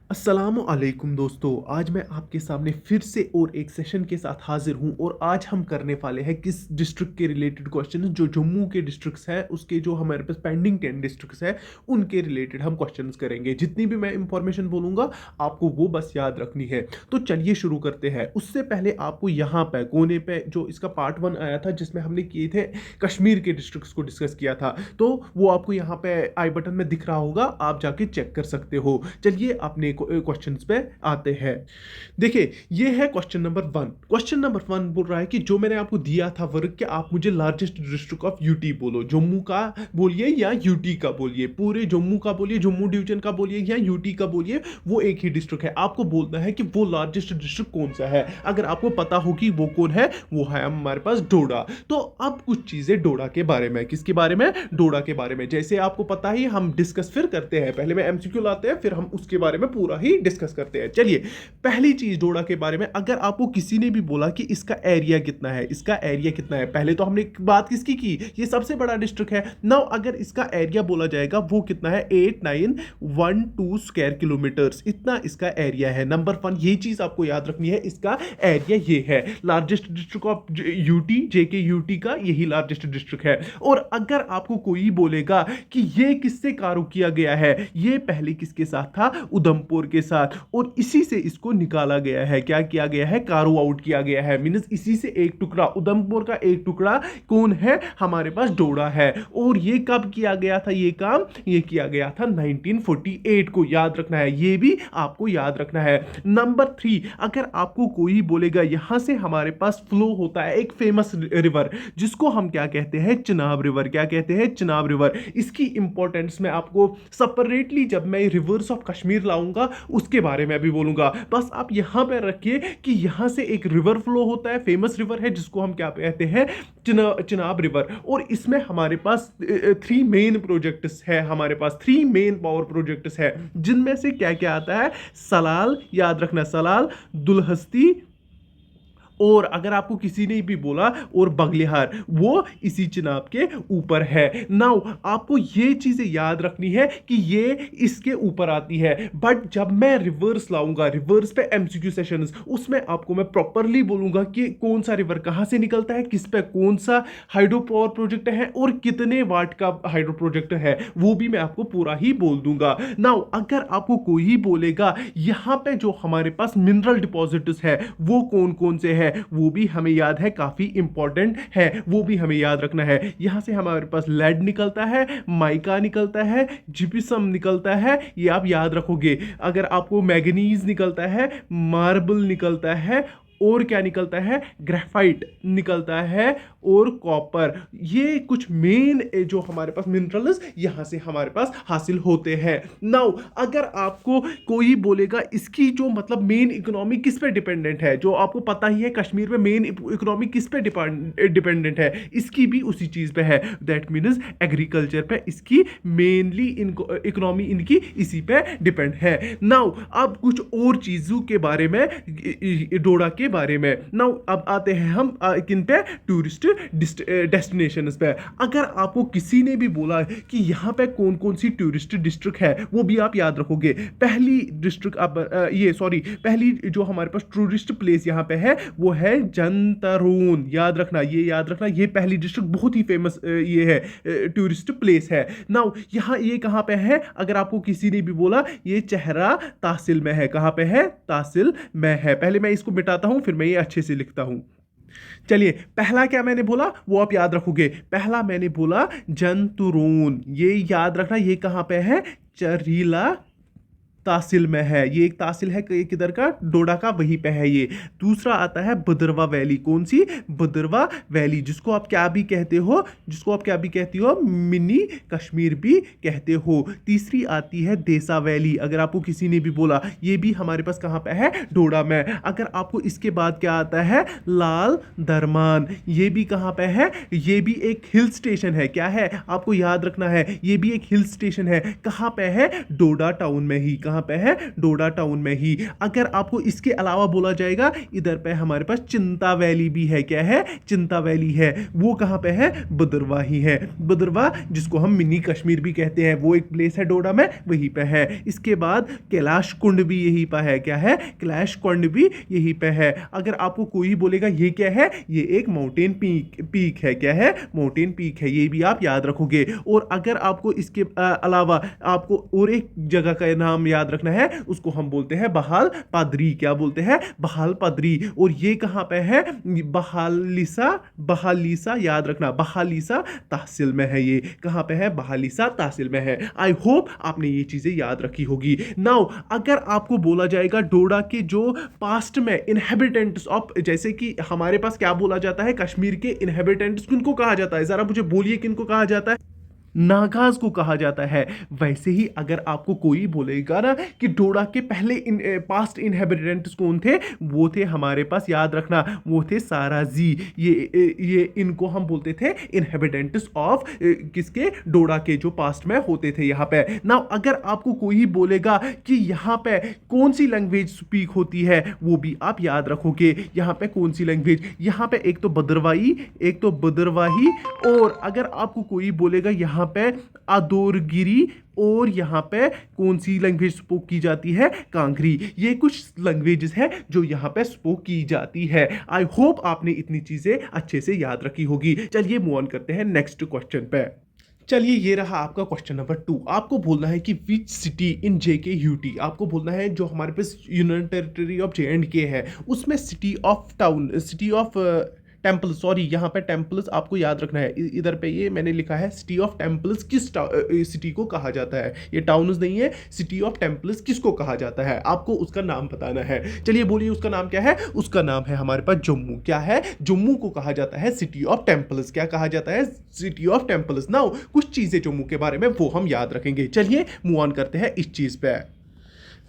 अस्सलामुअलैकुम दोस्तों, आज मैं आपके सामने फिर से और एक सेशन के साथ हाजिर हूं और आज हम करने वाले हैं किस डिस्ट्रिक्ट के रिलेटेड क्वेश्चन जो जम्मू के डिस्ट्रिक्ट्स हैं उसके जो हमारे पास पेंडिंग 10 डिस्ट्रिक्ट्स हैं उनके रिलेटेड हम क्वेश्चंस करेंगे। जितनी भी मैं इंफॉर्मेशन बोलूंगा आपको वो बस याद रखनी है। तो चलिए शुरू करते हैं। उससे पहले आपको यहाँ पे कोने पे जो इसका पार्ट 1 आया था जिसमें हमने किए थे कश्मीर के डिस्ट्रिक्ट्स को डिस्कस किया था, तो वो आपको यहाँ पे आई बटन में दिख रहा होगा, आप जाके चेक कर सकते हो। चलिए अपने क्वेश्चंस पे आते हैं। देखिए ये है क्वेश्चन नंबर 1। क्वेश्चन नंबर 1 बोल रहा है कि जो मैंने आपको दिया था वर्क कि आप मुझे लार्जेस्ट डिस्ट्रिक्ट ऑफ यूटी बोलो। जम्मू का बोलिए या यूटी का बोलिए, पूरे जम्मू का बोलिए, जम्मू डिवीजन का बोलिए या यूटी का बोलिए, वो एक ही डिस्ट्रिक्ट है। आपको बोलना है कि वो लार्जेस्ट डिस्ट्रिक्ट कौन सा है। अगर आपको पता हो कि वो कौन है, वो है हमारे पास डोडा। तो अब कुछ चीजें डोडा के बारे में, किसके बारे में, डोडा के बारे में। जैसे आपको पता ही हम डिस्कस फिर करते हैं, पहले में एमसीक्यू लाते हैं फिर हम उसके बारे में पूरा ही डिस्कस करते हैं। चलिए पहली चीज डोडा के बारे में, अगर आपको किसी ने भी बोला कि इसका एरिया कितना है, इसका एरिया कितना है, पहले तो हमने बात किसकी की, ये सबसे बड़ा डिस्ट्रिक्ट है। नाउ अगर इसका एरिया बोला जाएगा वो कितना है, 8912 स्क्वायर किलोमीटर्स, इतना इसका एरिया है। नंबर 1 ये चीज आपको याद रखनी है, इसका एरिया ये है। Largest district of UT, JK UT का यही लार्जेस्ट डिस्ट्रिक्ट है। और अगर आपको कोई बोलेगा कि ये किससे कारू किया गया है, ये पहले किसके साथ था, उधमपुर के साथ, और इसी से इसको निकाला गया है। क्या किया गया है, कारू आउट किया गया है। मींस इसी से एक टुकड़ा, उधमपुर का एक टुकड़ा कौन है, हमारे पास डोडा है। और ये कब किया गया था ये काम, ये किया गया था 1948 को, याद रखना है, ये भी आपको याद रखना है। नंबर 3, अगर आपको कोई बोलेगा यहां से हमारे पास फ्लो होता है एक फेमस रिवर जिसको हम क्या कहते हैं, चिनाब रिवर। क्या कहते हैं, चिनाब रिवर। इसकी इंपॉर्टेंस में आपको सेपरेटली जब मैं रिवर्स ऑफ कश्मीर लाऊंगा उसके बारे में भी बोलूंगा। बस आप यहां पर रखिए कि यहां से एक रिवर फ्लो होता है, फेमस रिवर है जिसको हम क्या कहते हैं, चिनाब रिवर। और इसमें हमारे पास 3 मेन प्रोजेक्ट्स है, हमारे पास 3 मेन पावर प्रोजेक्ट्स है, जिनमें से क्या क्या आता है, सलाल, याद रखना, सलाल, दुलहस्ती, और अगर आपको किसी ने भी बोला और बगलिहार, वो इसी चिनाब के ऊपर है। नाउ आपको ये चीजें याद रखनी है कि ये इसके ऊपर आती है। बट जब मैं रिवर्स लाऊंगा, रिवर्स पे एमसीक्यू सेशंस, उसमें आपको मैं प्रॉपरली बोलूंगा कि कौन सा रिवर कहां से निकलता है, किस पे कौन सा हाइड्रो पावर प्रोजेक्ट है और कितने वाट का हाइड्रो प्रोजेक्ट है, वो भी मैं आपको पूरा ही बोल दूंगा। नाउ अगर आपको कोई बोलेगा यहां पे जो हमारे पास मिनरल डिपॉजिट्स है वो कौन कौन से है, वो भी हमें याद है, काफी इंपॉर्टेंट है, वो भी हमें याद रखना है। यहां से हमारे पास लेड निकलता है, माइका निकलता है, जिप्सम निकलता है, ये आप याद रखोगे। अगर आपको मैग्नीज निकलता है, मार्बल निकलता है, और क्या निकलता है, ग्रेफाइट निकलता है, और कॉपर। ये कुछ मेन जो हमारे पास मिनरल्स यहां से हमारे पास हासिल होते हैं। नाउ अगर आपको कोई बोलेगा इसकी जो मतलब मेन इकोनॉमी किस पे डिपेंडेंट है, जो आपको पता ही है कश्मीर में मेन इकोनॉमी किस पे डिपेंडेंट है, इसकी भी उसी चीज पे है, दैट मीन्स एग्रीकल्चर पे इसकी मेनली इकोनॉमी इनकी इसी पे डिपेंड है। नाउ अब कुछ और चीजों के बारे में, डोडा के बारे में। नाउ अब आते हैं हम किन पे, टूरिस्ट डेस्टिनेशंस पे। अगर आपको किसी ने भी बोला कि यहाँ पे कौन कौन सी टूरिस्ट डिस्ट्रिक्ट है, वो भी आप याद रखोगे। पहली डिस्ट्रिक्ट आप पहली जो हमारे पास टूरिस्ट प्लेस यहाँ पे है वो है जंतरून, याद रखना, ये याद रखना, ये पहली डिस्ट्रिक्ट बहुत ही फेमस ये है, टूरिस्ट प्लेस है। नाउ यहाँ ये कहाँ पे है, अगर आपको किसी ने भी बोला ये चेहरा तहसील में है, कहाँ पे है, तहसील में है। पहले मैं इसको मिटाता हूं फिर मैं ये अच्छे से लिखता हूं। चलिए पहला क्या मैंने बोला वो आप याद रखोगे, पहला मैंने बोला जंतुरून, ये याद रखना, ये कहां पे है, चरीला तहसील में है। ये एक तहसील है किधर का, डोडा का, वहीं पे है ये। दूसरा आता है भद्रवा वैली, कौन सी, भद्रवा वैली, जिसको आप क्या भी कहते हो, जिसको आप क्या भी कहती हो, मिनी कश्मीर भी कहते हो। तीसरी आती है देसा वैली, अगर आपको किसी ने भी बोला, ये भी हमारे पास कहाँ पे है, डोडा में। अगर आपको इसके बाद क्या आता है, लाल दरमान, ये भी कहाँ पे है, ये भी एक हिल स्टेशन है। क्या है, आपको याद रखना है, ये भी एक हिल स्टेशन है, कहाँ पे है, डोडा टाउन में ही। कहाँ पे है, डोडा टाउन में ही। अगर आपको इसके अलावा बोला जाएगा, इधर पे हमारे पास चिंता वैली भी है। क्या है, चिंता वैली है। वो कहाँ पे है, भदरवा ही है। भदरवा जिसको हम मिनी कश्मीर भी कहते हैं, वो एक प्लेस है डोडा में, वहीं पे है। इसके बाद कैलाश कुंड भी यहीं पे है। क्या है, कैलाश कुंड भी यहीं पे है। अगर आपको कोई बोलेगा ये क्या है, ये एक माउंटेन पीक है। क्या है, माउंटेन पीक है, ये भी आप याद रखोगे। और अगर आपको इसके अलावा आपको और एक जगह का नाम याद रखना है, उसको हम बोलते हैं बहाल पादरी। क्या बोलते हैं, बहाल पादरी। और ये कहाँ पे है, बहालीसा, बहालीसा याद रखना, बहालीसा तहसील में है। ये कहाँ पे है, बहालीसा तहसील में है। आई होप आपने ये चीजें याद रखी होगी। नाउ अगर आपको बोला जाएगा डोडा के जो पास्ट में इनहेबिटेंट्स ऑफ, जैसे कि हमारे पास क्या बोला जाता है, कश्मीर के इनहेबिटेंट्स किनको कहा जाता है, जरा मुझे बोलिए किनको कहा जाता है, नागाज को कहा जाता है। वैसे ही अगर आपको कोई बोलेगा ना कि डोडा के पहले पास्ट इनहेबिटेंट्स कौन थे, वो थे हमारे पास, याद रखना, वो थे साराजी। ये इनको हम बोलते थे इनहेबिटेंट्स ऑफ किसके, डोडा के जो पास्ट में होते थे यहाँ पे ना। अगर आपको कोई बोलेगा कि यहाँ पे कौन सी लैंग्वेज स्पीक होती है, वो भी आप याद रखोगे। यहाँ पे कौन सी लैंग्वेज, यहाँ पे एक तो भदरवाई, एक तो भदरवाही, और अगर आपको कोई बोलेगा यहाँ पे आदोरगिरी, और यहाँ पे कौन सी लैंग्वेज स्पोक की जाती है, कांकरी। ये कुछ लैंग्वेजेस है जो यहाँ पे स्पोक की जाती है। आई होप आपने इतनी चीजें अच्छे से याद रखी होगी। चलिए मूव ऑन करते हैं नेक्स्ट क्वेश्चन पे। चलिए ये रहा आपका क्वेश्चन नंबर 2। आपको बोलना है कि which city in JK UT, आपको बोलना है जो हमारे पास यूनियन टेरिटरी ऑफ जे.एंड.के है, उसमें city of town, city of temple, sorry यहाँ पे टेम्पल्स आपको याद रखना है। इधर पे ये मैंने लिखा है सिटी ऑफ टेम्पल्स किस सिटी को कहा जाता है, ये टाउन्स नहीं है। सिटी ऑफ टेम्पल्स किसको कहा जाता है, आपको उसका नाम बताना है। चलिए बोलिए उसका नाम क्या है, उसका नाम है हमारे पास जम्मू। क्या है, जम्मू को कहा जाता है सिटी ऑफ टेम्पल्स। क्या कहा जाता है, सिटी ऑफ टेम्पल्स। नाउ कुछ चीजें जम्मू के बारे में वो हम याद रखेंगे। चलिए मूव ऑन करते हैं इस चीज पे।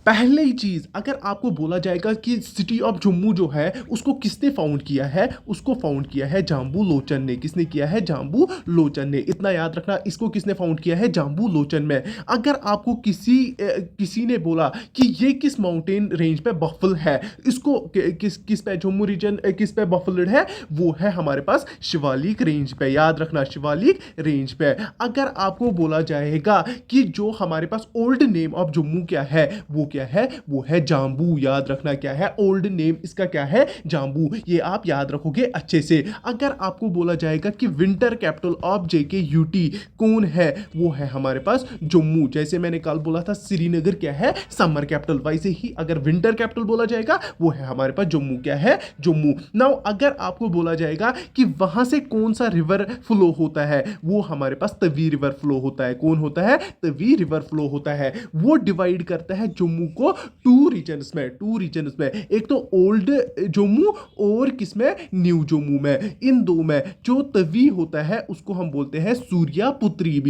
पहले ही चीज, अगर आपको बोला जाएगा कि सिटी ऑफ जम्मू जो है उसको किसने फाउंड किया है, उसको फाउंड किया है जाम्बू लोचन ने। किसने किया है, जाम्बू लोचन ने। इतना याद रखना, इसको किसने फाउंड किया है, जाम्बू लोचन में। अगर आपको किसी ने बोला कि ये किस माउंटेन रेंज पे बफल है, इसको किस पे जम्मू रीजन किस पे बफल्ड है, वो है हमारे पास शिवालिक रेंज पे। याद रखना, शिवालिक रेंज पे। अगर आपको बोला जाएगा कि जो हमारे पास ओल्ड नेम ऑफ जम्मू क्या है, वो क्या है, वो है जाम्बू। याद रखना, क्या है, ओल्ड नेम इसका क्या है, जाम्बू। ये आप याद रखोगे अच्छे से। अगर आपको बोला जाएगा कि winter capital of JK UT कौन है, वो है हमारे पास जम्मू। जैसे मैंने कल बोला था श्रीनगर क्या है, समर कैपिटल, वैसे ही अगर विंटर कैपिटल बोला जाएगा वो है हमारे पास जम्मू। क्या है, जम्मू। नाउ अगर आपको बोला जाएगा कि वहां से कौन सा रिवर फ्लो होता है, वो हमारे पास तवी रिवर फ्लो होता है। कौन होता है, तवी रिवर फ्लो होता है। वो डिवाइड करता है जम्मू को टू रीजन्स में, एक तो ओल्ड जम्मू और किसमें, न्यू जम्मू में। इन दो में जो तवी होता है उसको हम बोलते हैं सूर्यापुत्री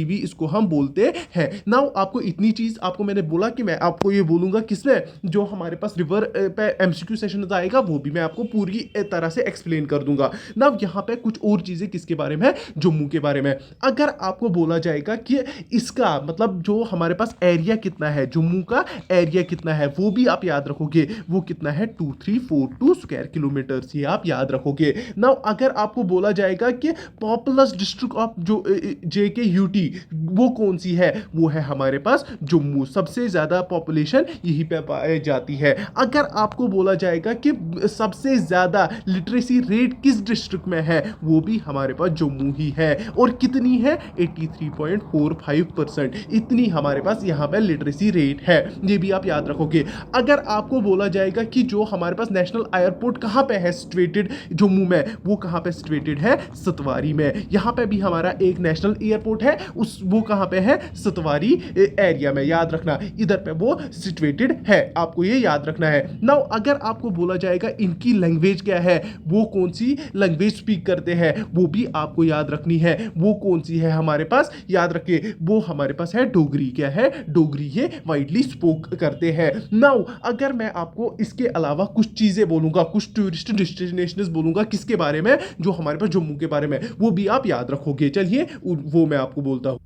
भी इसको हम बोलते हैं। नाउ आपको इतनी चीज आपको मैंने बोला कि मैं आपको ये बोलूंगा किसमें, जो हमारे पास रिवर पे एमसीक्यू सेशन आएगा वो भी मैं आपको पूरी तरह से एक्सप्लेन कर दूंगा। नाउ यहाँ पे कुछ और चीजें किसके बारे में, जम्मू के बारे में। अगर आपको बोला जाएगा कि इसका मतलब जो हमारे पास एरिया कितना है, जम्मू का एरिया कितना है, वो भी आप याद रखोगे। वो कितना है, 2342 स्क्वायर किलोमीटर, ये आप याद रखोगे। नाउ अगर आपको बोला जाएगा कि पॉपुलस डिस्ट्रिक्ट ऑफ जो जेके यूटी वो कौन सी है, वो है हमारे पास जम्मू। सबसे ज्यादा पॉपुलेशन यहीं पे पाई जाती है। अगर आपको बोला जाएगा कि सबसे ज्यादा लिटरेसी रेट किस डिस्ट्रिक्ट में है, वो भी हमारे पास जम्मू ही है। और कितनी है, 83.45%। इतनी हमारे पास यहाँ पे लिटरेसी रेट है, ये भी आप याद रखोगे। अगर आपको बोला जाएगा कि जो हमारे पास नेशनल एयरपोर्ट कहाँ पे है सिचुएटेड जम्मू में, वो कहाँ पे सिचुएटेड है, सतवारी में। यहाँ पे भी हमारा एक नेशनल एयरपोर्ट है, वो कहाँ पे है, सतवारी एरिया में। याद रखना, इधर पे वो सिचुएटेड है, आपको ये याद रखना है। नाउ अगर आपको बोला जाएगा इनकी लैंग्वेज क्या है, वो कौन सी लैंग्वेज स्पीक करते हैं, वो भी आपको याद रखनी है। वो कौन सी है हमारे पास, याद रखिए, वो हमारे पास है डोगरी। क्या है, डोगरी ये वाइडली स्पोक करते हैं। नाउ अगर मैं आपको इसके अलावा कुछ चीजें बोलूंगा, कुछ टूरिस्ट डेस्टिनेशंस बोलूंगा किसके बारे में, जो हमारे पास जम्मू के बारे में, वो भी आप याद रखोगे। चलिए वो मैं आपको बोलता हूं।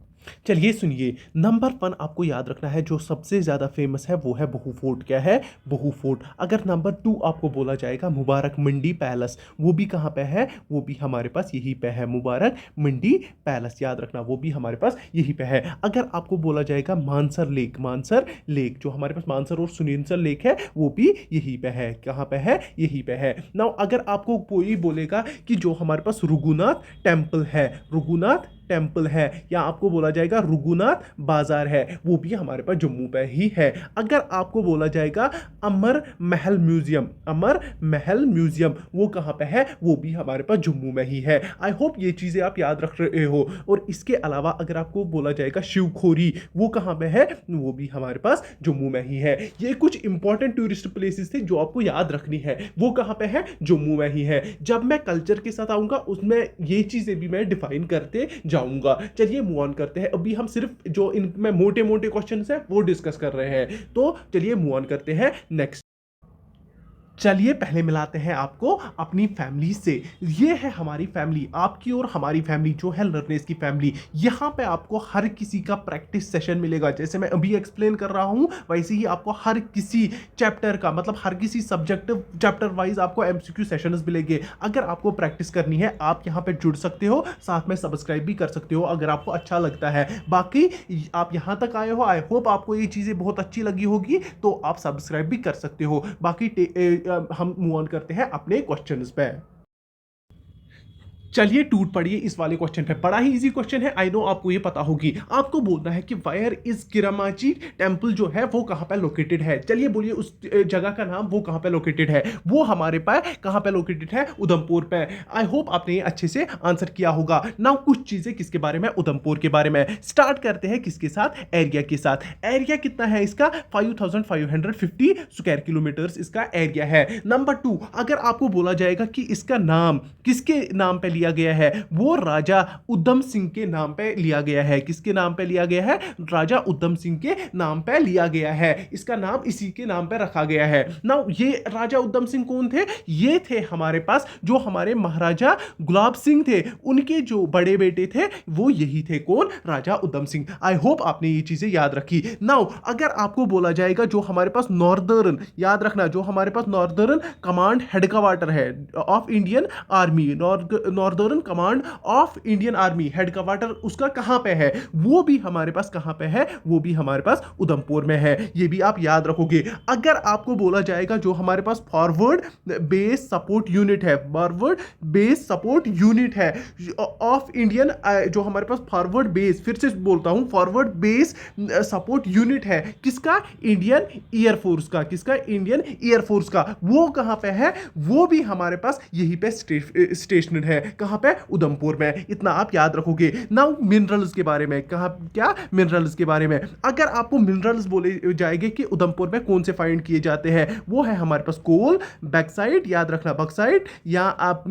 चलिए सुनिए, नंबर 1 आपको याद रखना है, जो सबसे ज़्यादा फ़ेमस है वो है बहू फोर्ट। क्या है? बहू फोर्ट। अगर नंबर 2 आपको बोला जाएगा मुबारक मंडी पैलेस, वो भी कहाँ पे है? वो भी हमारे पास यहीं पे है, मुबारक मंडी पैलेस, याद रखना वो भी हमारे पास यहीं पे है। अगर आपको बोला जाएगा मानसर लेक, मानसर लेक जो हमारे पास मानसर और सुनेनसर लेक है, वो भी यहीं पे है। कहाँ पे है? यहीं पे है। नाउ अगर आपको कोई बोलेगा कि जो हमारे पास रघुनाथ टेम्पल है, रघुनाथ टेम्पल है, या आपको बोला जाएगा रघुनाथ बाजार है, वो भी हमारे पास जम्मू पे ही है। अगर आपको बोला जाएगा अमर महल म्यूजियम, अमर महल म्यूजियम वो कहाँ पे है? वो भी हमारे पास जम्मू में ही है। आई होप ये चीज़ें आप याद रख रहे हो। और इसके अलावा अगर आपको बोला जाएगा शिवखोरी, वो कहाँ पे है? वो भी हमारे पास जम्मू में ही है। ये कुछ इंपॉर्टेंट टूरिस्ट प्लेसेस थे जो आपको याद रखनी है, वो कहाँ पे है? जम्मू में ही है। जब मैं कल्चर के साथ आऊंगा उसमें ये चीज़ें भी मैं डिफाइन करते जाऊंगा। चलिए मूव ऑन करते हैं, अभी हम सिर्फ जो इनमें मोटे मोटे क्वेश्चंस हैं वो डिस्कस कर रहे हैं, तो चलिए मूव ऑन करते हैं नेक्स्ट। चलिए पहले मिलाते हैं आपको अपनी फैमिली से। ये है हमारी फैमिली, आपकी और हमारी फैमिली जो है लर्नर्स की फैमिली। यहाँ पे आपको हर किसी का प्रैक्टिस सेशन मिलेगा, जैसे मैं अभी एक्सप्लेन कर रहा हूँ वैसे ही आपको हर किसी चैप्टर का, मतलब हर किसी सब्जेक्ट चैप्टर वाइज आपको एमसीक्यू सेशंस मिलेंगे। अगर आपको प्रैक्टिस करनी है आप यहाँ पे जुड़ सकते हो, साथ में सब्सक्राइब भी कर सकते हो अगर आपको अच्छा लगता है। बाकी आप यहाँ तक आए हो, आई होप आपको ये चीज़ें बहुत अच्छी लगी होगी, तो आप सब्सक्राइब भी कर सकते हो। बाकी हम मूव ऑन करते हैं अपने क्वेश्चंस पे। चलिए टूट पड़िए इस वाले क्वेश्चन पे, बड़ा ही इजी क्वेश्चन है, आई नो आपको ये पता होगी। आपको बोलना है कि वायर इज किरामाची टेम्पल जो है वो कहाँ पे लोकेटेड है। चलिए बोलिए उस जगह का नाम, वो कहाँ पे लोकेटेड है? वो हमारे पास कहाँ पे लोकेटेड है? उधमपुर पे। आई होप आपने ये अच्छे से आंसर किया होगा। नाउ कुछ चीजें किसके बारे में? उधमपुर के बारे में। स्टार्ट करते हैं किसके साथ? एरिया के साथ। एरिया कितना है इसका? 5550 स्क्वायर किलोमीटर इसका एरिया है। नंबर 2, अगर आपको बोला जाएगा कि इसका नाम किसके नाम पे लिया गया है, वो राजा उधम सिंह के नाम पे लिया गया है। किसके नाम पे लिया गया है? राजा उधम सिंह के नाम पे लिया गया है, इसका नाम इसी के नाम पे रखा गया है। नाउ ये राजा उधम सिंह कौन थे? ये थे हमारे पास जो हमारे महाराजा गुलाब सिंह थे, उनके जो बड़े बेटे थे वो यही थे। कौन? राजा उधम सिंह। आई होप आपने ये चीजें याद रखी। नाउ अगर आपको बोला जाएगा जो हमारे पास नॉर्दर्न, याद रखना जो हमारे पास नॉर्दर्न कमांड हेडक्वार्टर है of Indian army, northern command of Indian army headquarter उसका कहां पे है? वो भी हमारे पास कहां पे है? वो भी हमारे पास उधमपुर में है। ये भी आप याद रखोगे। अगर आपको बोला जाएगा जो हमारे पास फॉरवर्ड बेस सपोर्ट यूनिट है, फॉरवर्ड बेस सपोर्ट यूनिट है ऑफ इंडियन, जो हमारे पास फॉरवर्ड बेस, फिर से बोलता हूं फॉरवर्ड बेस सपोर्ट यूनिट है किसका? इंडियन एयरफोर्स का। किसका? इंडियन एयरफोर्स का। वो कहां पे है? वो भी हमारे पास यहीं पे स्टेशनड है। कहां पे? उधमपुर में। इतना आप याद रखोगे। नाउ मिनरल्स के बारे में, कहां क्या? मिनरल्स के बारे में अगर आपको मिनरल्स बोले जाएंगे कि उधमपुर में कौन से फाइंड किए जाते हैं, वो है हमारे पास कोल, बैक्साइट, याद रखना बक्साइट, या आप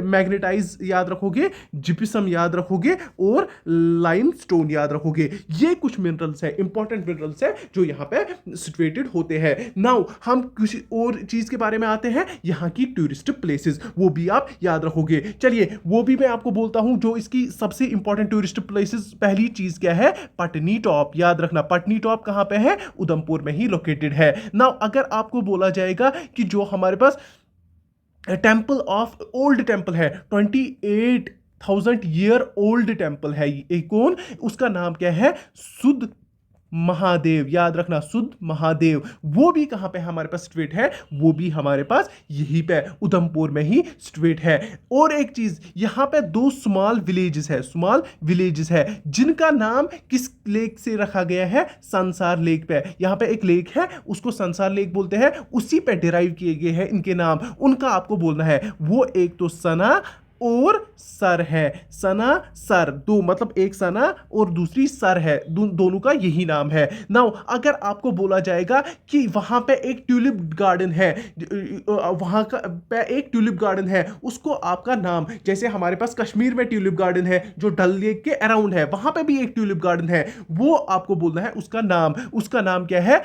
मैग्नेटाइज याद रखोगे, जिप्सम याद रखोगे, और लाइमस्टोन याद रखोगे। ये कुछ मिनरल्स है, इंपॉर्टेंट मिनरल्स है जो यहाँ पे सिचुएटेड होते हैं। नाउ हम किसी और चीज के बारे में आते हैं, यहाँ की टूरिस्ट प्लेसेस, वो भी आप याद रखोगे। चलिए वो भी मैं आपको बोलता हूं जो इसकी सबसे इंपॉर्टेंट टूरिस्ट प्लेसेस। पहली चीज क्या है? पटनी टॉप, याद रखना पटनी टॉप कहां पे है? उधमपुर में ही लोकेटेड है। नाउ अगर आपको बोला जाएगा कि जो हमारे पास टेम्पल ऑफ ओल्ड टेम्पल है, 28,000 ईयर ओल्ड टेम्पल है, ये कौन? उसका नाम क्या है? सुध महादेव, याद रखना सुध महादेव। वो भी कहां पे हमारे पास स्ट्रेट है? वो भी हमारे पास यहीं पे उधमपुर में ही स्ट्रेट है। और एक चीज, यहां पे 2 स्मॉल विलेजेस है, स्मॉल विलेजेस है, जिनका नाम किस लेक से रखा गया है? संसार लेक पे। यहां पे एक लेक है उसको संसार लेक बोलते हैं, उसी पे डिराइव किए गए हैं इनके नाम। उनका आपको बोलना है, वो एक तो सना और सर है। सना सर, दो मतलब एक सना और दूसरी सर है, दोनों का यही नाम है। नाउ अगर आपको बोला जाएगा कि वहां पे एक ट्यूलिप गार्डन है, वहां का पे एक ट्यूलिप गार्डन है, उसको आपका नाम, जैसे हमारे पास कश्मीर में ट्यूलिप गार्डन है जो डल लेक के अराउंड है, वहां पे भी एक ट्यूलिप गार्डन है, वो आपको बोलना है उसका नाम। उसका नाम क्या है?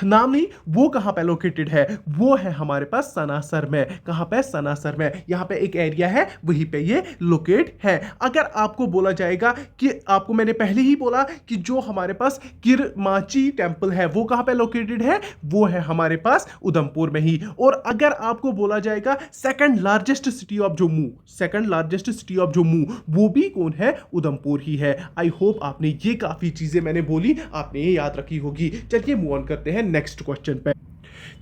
नाम नहीं, वो कहाँ पे लोकेटेड है, वो है हमारे पास सनासर में। कहाँ पे? सनासर में। यहाँ पे एक एरिया है, वहीं पे ये लोकेट है। अगर आपको बोला जाएगा कि आपको मैंने पहले ही बोला कि जो हमारे पास किरमाची टेम्पल है वो कहाँ पे लोकेटेड है, वो है हमारे पास उधमपुर में ही। और अगर आपको बोला जाएगा second largest city of Jammu, second largest city of Jammu, वो भी कौन है? उधमपुर ही है। आई होप आपने ये काफी चीजें मैंने बोली आपने ये याद रखी होगी। चलिए मूव ऑन करते हैं नेक्स्ट क्वेश्चन पे।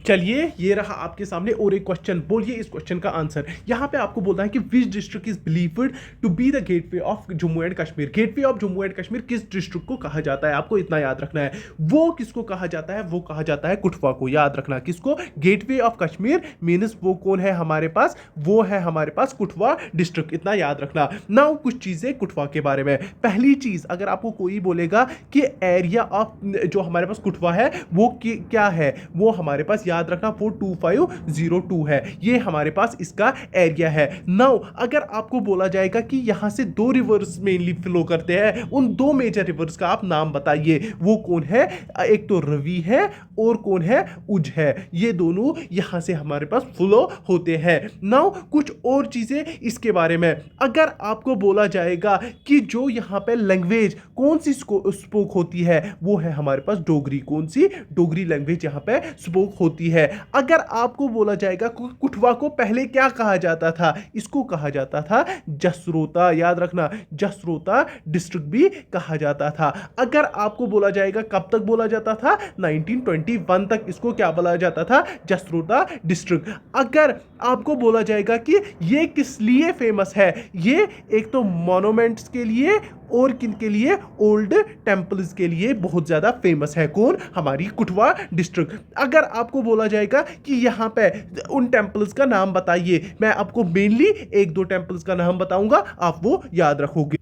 चलिए ये रहा आपके सामने और एक क्वेश्चन, बोलिए इस क्वेश्चन का आंसर। यहां पे आपको बोलना है कि which district is believed to be the gateway of Jammu and Kashmir. Gateway of Jammu and Kashmir किस डिस्ट्रिक्ट को कहा जाता है, आपको इतना याद रखना है। वो किसको कहा जाता है? वो कहा जाता है कुटवा को। याद रखना किसको? गेटवे ऑफ कश्मीर मीन्स वो कौन है हमारे पास? वो है हमारे पास कुटवा डिस्ट्रिक्ट, इतना याद रखना। नाउ कुछ चीजें कुटवा के बारे में। पहली चीज, अगर आपको कोई बोलेगा कि एरिया ऑफ जो हमारे पास कुटवा है वो क्या है, वो हमारे पास याद रखना 42502 है, ये हमारे पास इसका एरिया है। नाउ अगर आपको बोला जाएगा कि यहां से दो रिवर्स मेनली फ्लो करते हैं, उन दो मेजर रिवर्स का आप नाम बताइए, वो कौन है? एक तो रवि है और कौन है? उज है। ये दोनों यहां से हमारे पास फ्लो होते हैं। नाउ कुछ और चीजें इसके बारे में, अगर आपको बोला जाएगा कि जो यहां पे लैंग्वेज कौन सी स्पोक होती है, वो है हमारे पास डोगरी। कौन सी? डोगरी लैंग्वेज यहां पे स्पोक होती है। अगर आपको बोला जाएगा कुटवा को पहले क्या कहा जाता था, इसको कहा जाता था जसरोता। याद रखना, जसरोता डिस्ट्रिक्ट भी कहा जाता था। अगर आपको बोला जाएगा कब तक बोला जाता था, 1921 तक इसको क्या बोला जाता था? जसरोता डिस्ट्रिक्ट। अगर आपको बोला जाएगा कि ये किस लिए फेमस है, ये एक तो मॉन्यूमेंट्स के लिए और किन के लिए? ओल्ड टेंपल्स के लिए बहुत ज्यादा फेमस है। कौन? हमारी कुटवा डिस्ट्रिक्ट। अगर आपको बोला जाएगा कि यहां पे उन टेंपल्स का नाम बताइए, मैं आपको मेनली एक दो टेंपल्स का नाम बताऊंगा, आप वो याद रखोगे।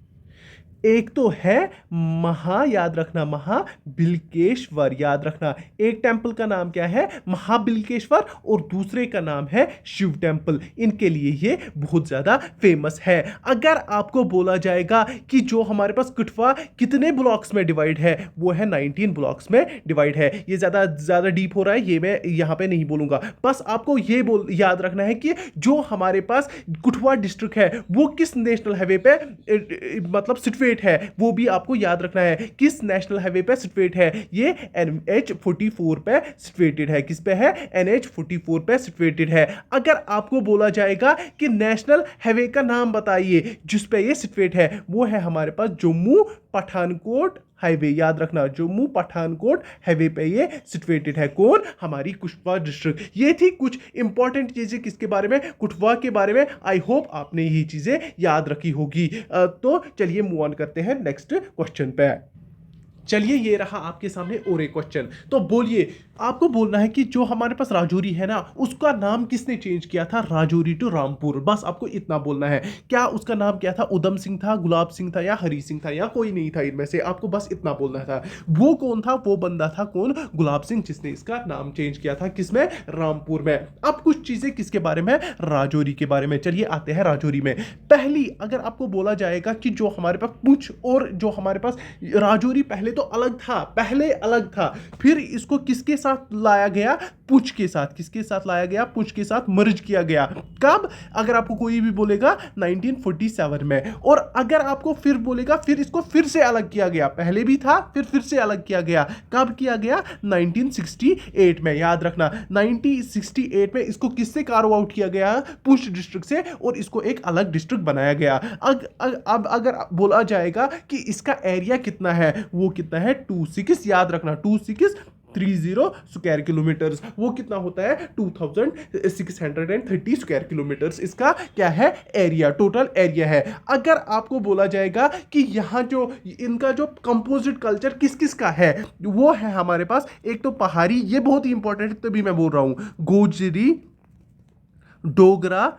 एक तो है याद रखना महाबिलकेश्वर। याद रखना, एक टेंपल का नाम क्या है? महाबिलकेश्वर, और दूसरे का नाम है शिव टेंपल। इनके लिए ये बहुत ज्यादा फेमस है। अगर आपको बोला जाएगा कि जो हमारे पास कुटवा कितने ब्लॉक्स में डिवाइड है, वो है 19 ब्लॉक्स में डिवाइड है। ये ज्यादा डीप हो रहा है, ये मैं यहां पे नहीं बोलूंगा। बस आपको ये याद रखना है कि जो हमारे पास कुटवा डिस्ट्रिक्ट है वो किस नेशनल हाईवे पे मतलब सिचुएट है, वो भी आपको याद रखना है। किस नेशनल हाईवे पे सिचुएट है? ये NH44 पे सिचुएटेड है। किस पे है? NH44 पे सिचुएटेड है। अगर आपको बोला जाएगा कि नेशनल हाईवे का नाम बताइए जिस पे ये सिचुएट है, वो है हमारे पास जम्मू पठानकोट हाईवे। याद रखना, जम्मू पठानकोट हाईवे पे ये सिचुएटेड है। कौन? हमारी कुटवा डिस्ट्रिक्ट। ये थी कुछ इंपॉर्टेंट चीजें किसके बारे में? कुटवा के बारे में। आई होप आपने ये चीजें याद रखी होगी। तो चलिए मूव ऑन करते हैं नेक्स्ट क्वेश्चन पे। चलिए ये रहा आपके सामने और एक क्वेश्चन। तो बोलिए, आपको बोलना है कि जो हमारे पास राजौरी है ना, उसका नाम किसने चेंज किया था? राजौरी टू रामपुर। बस आपको इतना बोलना है। क्या उसका नाम क्या था? उधम सिंह था, गुलाब सिंह था, या हरी सिंह था, या कोई नहीं था इनमें से? आपको बस इतना बोलना था। वो कौन था? वो बंदा था कौन? गुलाब सिंह, जिसने इसका नाम चेंज किया था। किसमें? रामपुर में। अब कुछ चीजें किसके बारे में? राजौरी के बारे में। चलिए आते हैं राजौरी में। पहली, अगर आपको बोला जाएगा कि जो हमारे पास पुंछ और जो हमारे पास राजौरी पहले तो अलग था, पहले अलग था, फिर इसको किसके साथ लाया गया? पुंछ के साथ। किसके साथ लाया गया? पुंछ के साथ मर्ज किया गया। कब? अगर आपको कोई भी बोलेगा 1947 में। और अगर आपको फिर बोलेगा फिर इसको फिर से अलग किया गया, पहले भी था फिर से अलग किया गया। कब किया गया? 1968 में। याद रखना, 1968 में इसको किससे कार्व आउट किया गया? पुंछ डिस्ट्रिक्ट से, और इसको एक अलग डिस्ट्रिक्ट बनाया गया। अब अगर बोला जाएगा कि इसका एरिया कितना है, वो कितना है? 26। याद रखना, 2630 स्क्वायर किलोमीटर्स। वो कितना होता है? 2630 स्क्वायर किलोमीटर्स इसका क्या है? एरिया, टोटल एरिया है। अगर आपको बोला जाएगा कि यहां जो इनका जो कंपोजिट कल्चर किस किस का है, वो है हमारे पास एक तो पहाड़ी, ये बहुत ही इंपॉर्टेंट है तभी मैं बोल रहा हूं, गोजरी, डोगरा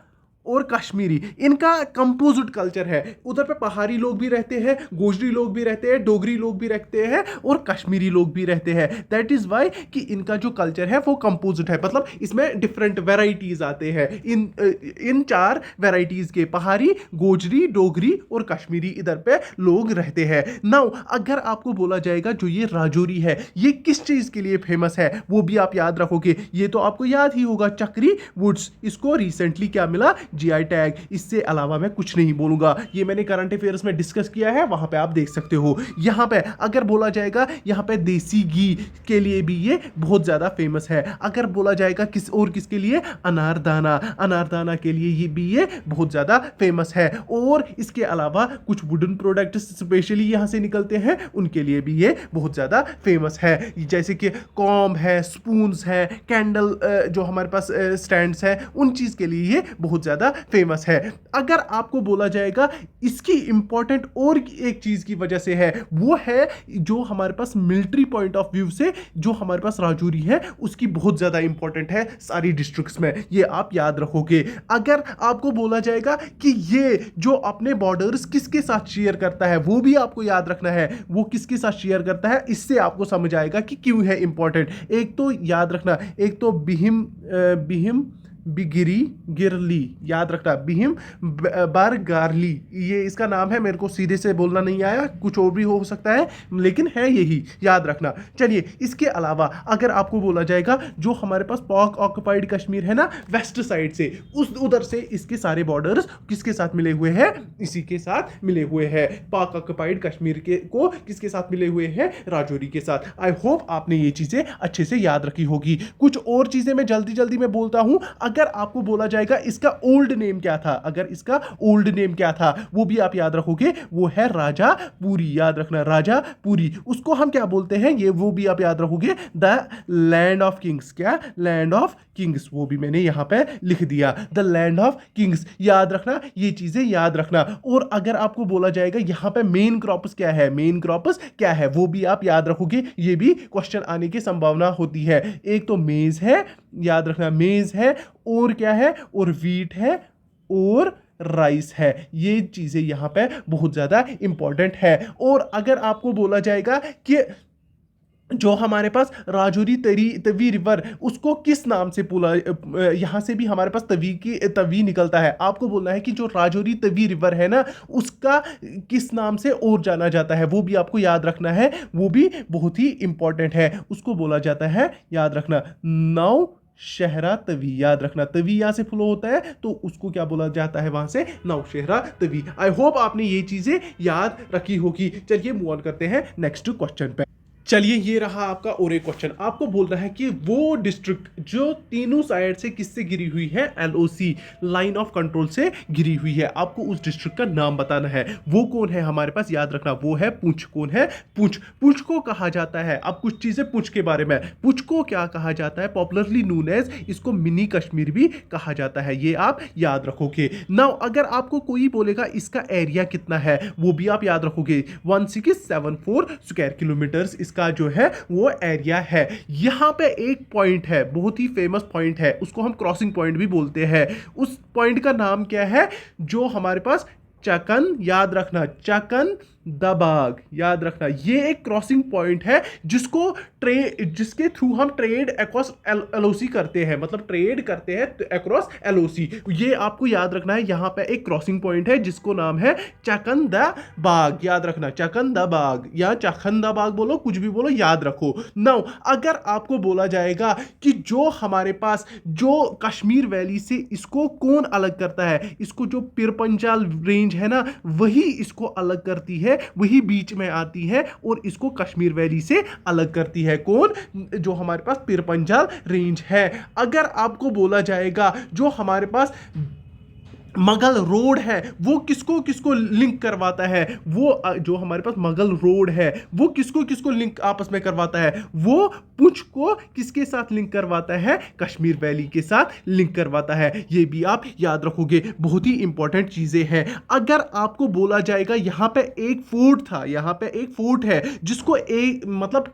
और कश्मीरी, इनका कंपोजिट कल्चर है। उधर पे पहाड़ी लोग भी रहते हैं, गोजरी लोग भी रहते हैं, डोगरी लोग भी रहते हैं और कश्मीरी लोग भी रहते हैं। दैट इज वाई कि इनका जो कल्चर है वो कंपोजिट है, मतलब इसमें डिफरेंट वेराइटीज आते हैं। इन चार वेराइटीज के पहाड़ी, गोजरी, डोगरी और कश्मीरी इधर पे लोग रहते हैं। नाउ अगर आपको बोला जाएगा जो ये राजौरी है ये किस चीज के लिए फेमस है, वो भी आप याद रखोगे। ये तो आपको याद ही होगा, चक्री वुड्स, इसको रिसेंटली क्या मिला, जीआई टैग। इससे अलावा मैं कुछ नहीं बोलूंगा, ये मैंने करंट अफेयर्स में डिस्कस किया है, वहां पे आप देख सकते हो। यहां पे अगर बोला जाएगा यहां पे देसी घी के लिए भी ये बहुत ज्यादा फेमस है। अगर बोला जाएगा किस और किसके लिए, अनारदाना, अनारदाना के लिए ये भी ये बहुत ज्यादा फेमस है। और इसके अलावा कुछ वुडन प्रोडक्ट्स स्पेशली यहां से निकलते हैं, उनके लिए भी ये बहुत ज्यादा फेमस है। जैसे कि कॉम्ब है, स्पून्स है, कैंडल जो हमारे पास स्टैंड्स है, उन चीज के लिए ये बहुत ज्यादा फेमस है। अगर आपको बोला जाएगा इसकी इंपॉर्टेंट और एक चीज की वजह से है, वो है जो हमारे पास मिलिट्री पॉइंट ऑफ व्यू से जो हमारे पास राजौरी है उसकी बहुत ज्यादा इंपॉर्टेंट है सारी डिस्ट्रिक्ट्स में, ये आप याद रखोगे। अगर आपको बोला जाएगा कि ये जो अपने बॉर्डर्स किसके साथ शेयर करता है, वो भी आपको याद रखना है, वो किसके साथ शेयर करता है, इससे आपको समझ आएगा कि क्यों है इंपॉर्टेंट। एक तो याद रखना, एक तो बिहिम बिगिरी गिरली, याद रखना, बिहिम बारगारली, ये इसका नाम है। मेरे को सीधे से बोलना नहीं आया, कुछ और भी हो सकता है, लेकिन है यही, याद रखना। चलिए, इसके अलावा अगर आपको बोला जाएगा जो हमारे पास पाक ऑक्युपाइड कश्मीर है ना, वेस्ट साइड से, उस उधर से इसके सारे बॉर्डर्स किसके साथ मिले हुए हैं, इसी के साथ मिले हुए हैं। पाक ऑक्युपाइड कश्मीर के को किसके साथ मिले हुए हैं, राजौरी के साथ। आई होप आपने ये चीजें अच्छे से याद रखी होगी। कुछ और चीजें मैं जल्दी जल्दी में बोलता हूं। अगर आपको बोला जाएगा इसका ओल्ड नेम क्या था, अगर इसका ओल्ड नेम क्या था वो भी आप याद रखोगे, वो है राजा पूरी, याद रखना, राजा पूरी। उसको हम क्या बोलते हैं, ये वो भी आप याद रखोगे, द लैंड ऑफ किंग्स। क्या, लैंड ऑफ किंग्स, वो भी मैंने यहां पे लिख दिया, द लैंड ऑफ किंग्स, याद रखना, ये चीजें याद रखना। और अगर आपको बोला जाएगा यहां पे मेन क्रॉप्स क्या है, मेन क्रॉप्स क्या है, वो भी आप याद रखोगे, ये भी क्वेश्चन आने की संभावना होती है। एक तो मेज है, याद रखना, मेज है, और क्या है, और वीट है, और राइस है। ये चीजें यहां पे बहुत ज्यादा इंपॉर्टेंट है। और अगर आपको बोला जाएगा कि जो हमारे पास राजौरी तवी रिवर, उसको किस नाम से पुला, यहां से भी हमारे पास तवी निकलता है, आपको बोलना है कि जो राजौरी तवी रिवर है ना, उसका किस नाम से और जाना जाता है, वो भी आपको याद रखना है, वो भी बहुत ही इंपॉर्टेंट है। उसको बोला जाता है, याद रखना, नौ शहरा तवी, याद रखना, तवी यहां से फ्लो होता है तो उसको क्या बोला जाता है, वहां से नौशहरा तवी। आई होप आपने ये चीजें याद रखी होगी। चलिए मूव ऑन करते हैं नेक्स्ट क्वेश्चन पे। चलिए, ये रहा आपका और एक क्वेश्चन। आपको बोलना है कि वो डिस्ट्रिक्ट जो तीनों साइड से किससे घिरी हुई है, एलओसी, लाइन ऑफ कंट्रोल से घिरी हुई है, आपको उस डिस्ट्रिक्ट का नाम बताना है। वो कौन है हमारे पास, याद रखना, वो है पुंछ। कौन है, पुंछ। पुंछ को कहा जाता है, अब कुछ चीजें पुंछ के बारे में, पुंछ को क्या कहा जाता है, पॉपुलरली नोन एज, इसको मिनी कश्मीर भी कहा जाता है, ये आप याद रखोगे। नाउ अगर आपको कोई बोलेगा इसका एरिया कितना है, वो भी आप याद रखोगे, 1674 स्क्वायर किलोमीटर्स का जो है वो एरिया है। यहां पे एक पॉइंट है, बहुत ही फेमस पॉइंट है, उसको हम क्रॉसिंग पॉइंट भी बोलते हैं। उस पॉइंट का नाम क्या है, जो हमारे पास चकन, याद रखना, चकन दबाग, याद रखना, ये एक क्रॉसिंग पॉइंट है जिसके थ्रू हम ट्रेड अक्रॉस एलओसी करते हैं, मतलब ट्रेड करते हैं अक्रॉस एलओसी। ये आपको याद रखना है, यहां पे एक क्रॉसिंग पॉइंट है जिसको नाम है चकन द बाग, याद रखना, चकन द बाग या चखन द बाग, बोलो कुछ भी बोलो, याद रखो। नाउ अगर आपको बोला जाएगा कि जो हमारे पास जो कश्मीर वैली से इसको कौन अलग करता है, इसको जो पिरपंजाल रेंज है ना, वही इसको अलग करती है, वही बीच में आती है और इसको कश्मीर वैली से अलग करती है। कौन, जो हमारे पास पिरपंजाल रेंज है। अगर आपको बोला जाएगा जो हमारे पास मगल रोड है, वो किसको किसको लिंक करवाता है, वो जो हमारे पास मगल रोड है वो किसको किसको लिंक आपस में करवाता है, वो पुंछ को किसके साथ लिंक करवाता है, कश्मीर वैली के साथ लिंक करवाता है। ये भी आप याद रखोगे, बहुत ही इंपॉर्टेंट चीजें हैं। अगर आपको बोला जाएगा यहां पे एक फोर्ट था, यहां पे एक फोर्ट है जिसको एक मतलब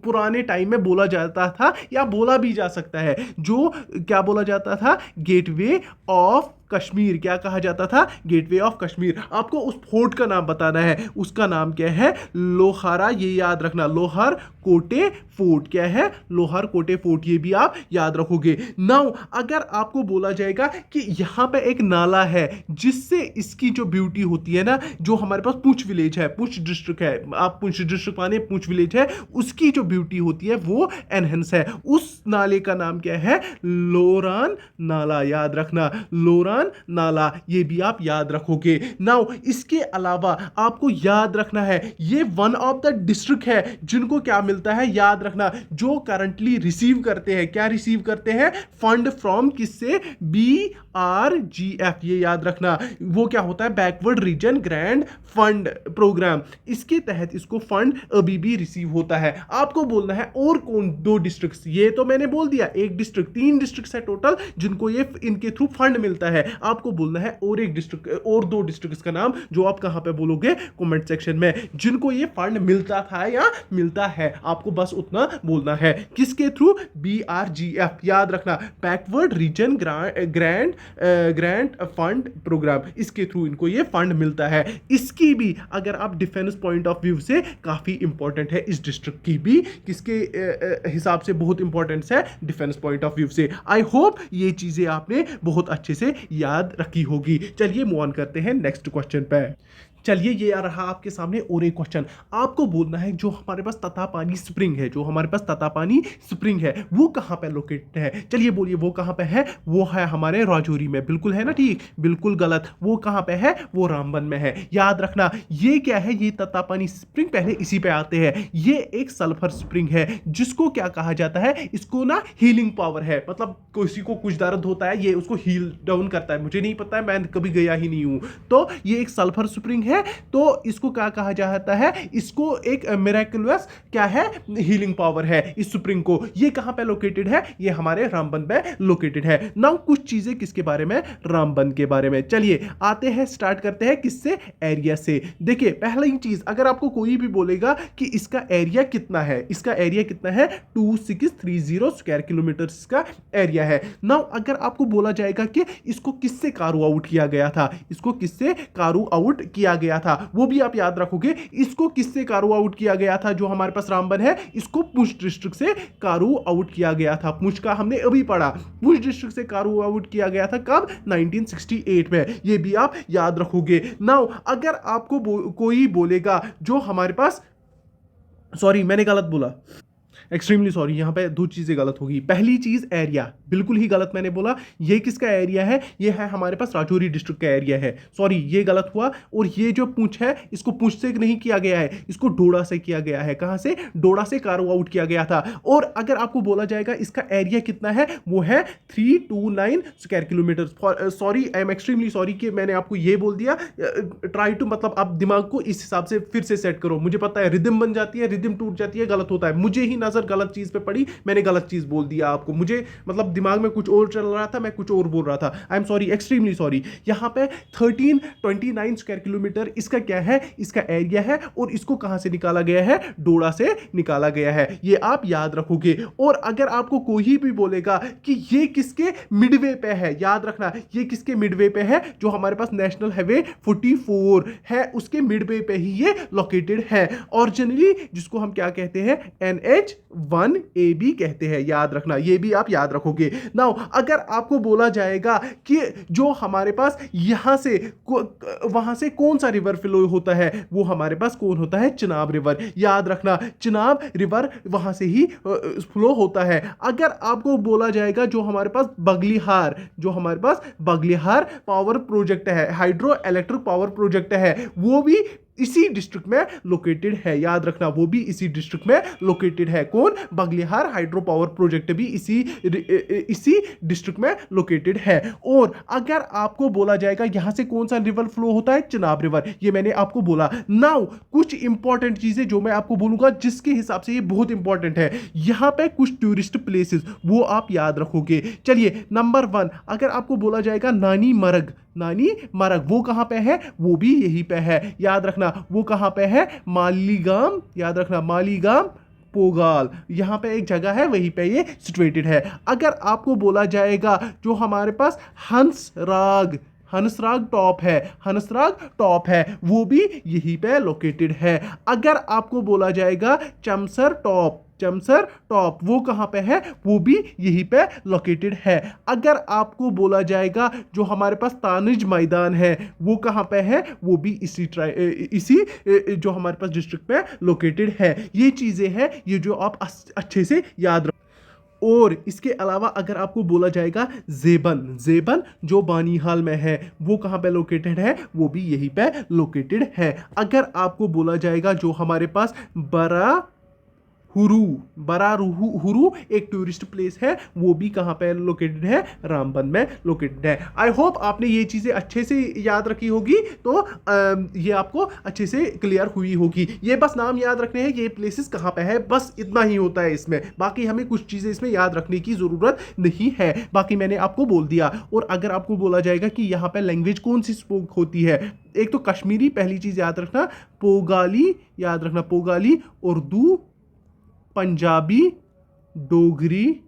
पुराने टाइम में बोला जाता था या बोला भी जा सकता है, जो क्या बोला जाता था, गेटवे ऑफ कश्मीर, क्या कहा जाता था? Gateway of Kashmir. आपको उस फोर्ट का नाम बताना है, उसका नाम क्या है? लोहारा, ये याद रखना, लोहार कोटे फोर्ट। क्या है? लोहार कोटे फोर्ट, ये भी आप याद रखोगे। नाउ अगर आपको बोला जाएगा कि यहां पे एक नाला है जिससे इसकी जो ब्यूटी होती है ना, जो हमारे पास पुंछ विलेज है, पुंछ डिस्ट्रिक्ट है, आप पुंछ डिस्ट्रिक्ट माने पुंछ विलेज है, उसकी जो ब्यूटी होती है वो एनहेंस है। उस नाले का नाम क्या है? लोरान नाला, याद रखना, लोरान नाला, ये भी आप याद रखोगे। नाउ इसके अलावा आपको याद रखना है, ये वन ऑफ द डिस्ट्रिक्ट है जिनको क्या मिलता है, याद रखना, जो करंटली रिसीव करते हैं, क्या रिसीव करते हैं? फंड फ्रॉम किससे? BRGF, ये याद रखना, वो क्या होता है? Backward region grant fund programme, इसके तहत इसको फंड अभी भी रिसीव होता है। आपको बोलना है और कौन दो डिस्ट्रिक्ट्स, ये तो मैंने बोल दिया एक डिस्ट्रिक्ट, 3 डिस्ट्रिक्ट्स है टोटल जिनको ये इनके थ्रू फंड मिलता है। आपको बोलना है और एक डिस्ट्रिक्ट और 2 डिस्ट्रिक्ट्स का नाम, जो आप कहां पे बोलोगे? कमेंट सेक्शन में, जिनको ये फंड मिलता था या मिलता है, आपको बस उतना बोलना है। किसके थ्रू? BRGF, याद रखना, backward region grant fund programme, इसके थ्रू इनको ये फंड मिलता है। इसकी भी अगर आप डिफेंस पॉइंट ऑफ व्यू से काफी इंपॉर्टेंट है, इस डिस्ट्रिक्ट की भी किसके हिसाब से बहुत इंपॉर्टेंट है? डिफेंस पॉइंट ऑफ व्यू से। आई होप ये चीजें आपने बहुत अच्छे से याद रखी होगी। चलिए मूव ऑन करते हैं नेक्स्ट क्वेश्चन पे। चलिए ये आ रहा आपके सामने और एक क्वेश्चन, आपको बोलना है जो हमारे पास ततापानी स्प्रिंग है, जो हमारे पास ततापानी स्प्रिंग है वो कहां पे लोकेटेड है? चलिए बोलिए वो कहां पे है? वो है हमारे राजौरी में, बिल्कुल है ना ठीक? बिल्कुल गलत, वो कहां पे है? वो रामबन में है। याद रखना ये क्या है? ये ततापानी स्प्रिंग, पहले इसी पे आते हैं। ये एक सल्फर स्प्रिंग है जिसको क्या कहा जाता है? इसको ना हीलिंग पावर है, मतलब किसी को कुछ दर्द होता है ये उसको हील डाउन करता है, मुझे नहीं पता है, मैं कभी गया ही नहीं हूं। तो ये एक सल्फर स्प्रिंग है, तो इसको क्या कहा जाता है? इसको एक मिरेकुलस क्या है? हीलिंग पावर है इस स्प्रिंग को। ये कहां पे लोकेटेड है? ये हमारे रामबन में लोकेटेड है। नाउ कुछ चीजें किसके बारे में? रामबन के बारे में। चलिए आते हैं, स्टार्ट करते हैं किससे? एरिया से। देखिए पहली चीज, अगर आपको कोई भी बोलेगा कि इसका एरिया कितना है, इसका एरिया कितना है? 2630 स्क्वायर किलोमीटर इसका एरिया है। नाउ अगर आपको बोला जाएगा कि इसको किससे कारू आउट किया गया था, इसको किससे कारू आउट किया गया था, वो भी आप याद रखोगे। इसको किससे कारू आउट किया गया था? जो हमारे पास रामबन है, इसको पुंछ डिस्ट्रिक्ट से कारू आउट किया गया था। पुंछ का हमने अभी पढ़ा, पुंछ डिस्ट्रिक्ट से कारू आउट किया गया था कब? 1968 में। ये भी आप याद रखोगे। नाउ अगर आपको कोई बोलेगा जो हमारे पास, सॉरी मैंने गलत बोला, एक्सट्रीमली सॉरी, यहां पे 2 चीजें गलत होगी। पहली चीज एरिया बिल्कुल ही गलत मैंने बोला, ये किसका एरिया है? ये है हमारे पास राजौरी डिस्ट्रिक्ट का एरिया है, सॉरी ये गलत हुआ। और ये जो पूंछ है, इसको पूंछ से नहीं किया गया है, इसको डोडा से किया गया है। कहां से? डोडा से कारू आउट किया गया था। और अगर आपको बोला जाएगा इसका एरिया कितना है, वो है 329 square kilometre. Sorry, I am extremely sorry कि मैंने आपको ये बोल दिया। ट्राई टू, मतलब आप दिमाग को इस हिसाब से फिर से सेट करो। मुझे पता है रिदम बन जाती है, रिदम टूट जाती है, गलत होता है। मुझे ही नजर गलत चीज पे पड़ी, मैंने गलत चीज बोल दिया आपको। मुझे मतलब दिमाग में कुछ और चल रहा था, मैं कुछ और बोल रहा था। I am sorry, extremely sorry. यहां पे 1329 स्क्वायर किलोमीटर इसका क्या है? इसका एरिया है। और इसको कहां से निकाला गया है? डोडा से निकाला गया है। ये आप याद रखोगे। और अगर आपको कोई भी बोलेगा कि ये किसके मिडवे पे है, याद रखना ये किसके मिडवे पे है? जो हमारे पास नेशनल हाईवे 44 है, उसके मिडवे पे ही ये लोकेटेड है। ओरिजिनली जिसको हम क्या कहते हैं? NH1AB कहते हैं, याद रखना, ये भी आप याद रखोगे। नाउ अगर आपको बोला जाएगा कि जो हमारे पास यहां से वहां से कौन सा रिवर फ्लो होता है, वो हमारे पास कौन होता है? चिनाब रिवर। याद रखना चिनाब रिवर वहां से ही फ्लो होता है। अगर आपको बोला जाएगा जो हमारे पास बगलिहार, जो हमारे पास बगलिहार पावर प्रोजेक्ट है, हाइड्रो इलेक्ट्रिक पावर प्रोजेक्ट है, वो भी इसी डिस्ट्रिक्ट में लोकेटेड है। याद रखना वो भी इसी डिस्ट्रिक्ट में लोकेटेड है। कौन? बगलिहार हाइड्रो पावर प्रोजेक्ट भी इसी डिस्ट्रिक्ट में लोकेटेड है। और अगर आपको बोला जाएगा यहां से कौन सा रिवर फ्लो होता है? चिनाब रिवर, ये मैंने आपको बोला। नाउ कुछ इंपॉर्टेंट चीजें जो मैं आपको बोलूंगा जिसके हिसाब से ये बहुत इंपॉर्टेंट है, यहां पे कुछ टूरिस्ट प्लेसेस वो आप याद रखोगे। चलिए नंबर 1, अगर आपको बोला जाएगा नानी मरग, नानी मरग वो कहां पे है? वो भी यहीं पे है। याद रखना वो कहां पे है? मालीगाम, याद रखना मालीगाम पोगाल, यहाँ पे एक जगह है, वहीं पे ये सिचुएटेड है। अगर आपको बोला जाएगा जो हमारे पास हंसराग टॉप है, हंसराग टॉप है, वो भी यहीं पे लोकेटेड है। अगर आपको बोला जाएगा चमसर टॉप वो कहाँ पे है, वो भी यहीं पे लोकेटेड है। अगर आपको बोला जाएगा जो हमारे पास तानिज मैदान है वो कहाँ पे है, वो भी इसी जो हमारे पास डिस्ट्रिक्ट पे लोकेटेड है। ये चीज़ें हैं ये जो आप अच्छे से याद रखो। और इसके अलावा अगर आपको बोला जाएगा जेबन जो बानीहाल में है वो कहाँ पे लोकेटेड है, वो भी यहीं पे लोकेटेड है। अगर आपको बोला जाएगा जो हमारे पास हुरू एक टूरिस्ट प्लेस है, वो भी कहाँ पे लोकेटेड है, रामबन में लोकेटेड है। आई होप आपने ये चीज़ें अच्छे से याद रखी होगी, तो ये आपको अच्छे से क्लियर हुई होगी। ये बस नाम याद रखने हैं, ये प्लेसेस कहाँ पे है, बस इतना ही होता है इसमें। बाकी हमें कुछ चीज़ें इसमें याद रखने की ज़रूरत नहीं है, बाकी मैंने आपको बोल दिया। और अगर आपको बोला जाएगा कि यहाँ पे लैंग्वेज कौन सी स्पोक होती है, एक तो कश्मीरी पहली चीज़ याद रखना, पोगाली, उर्दू, पंजाबी, डोगरी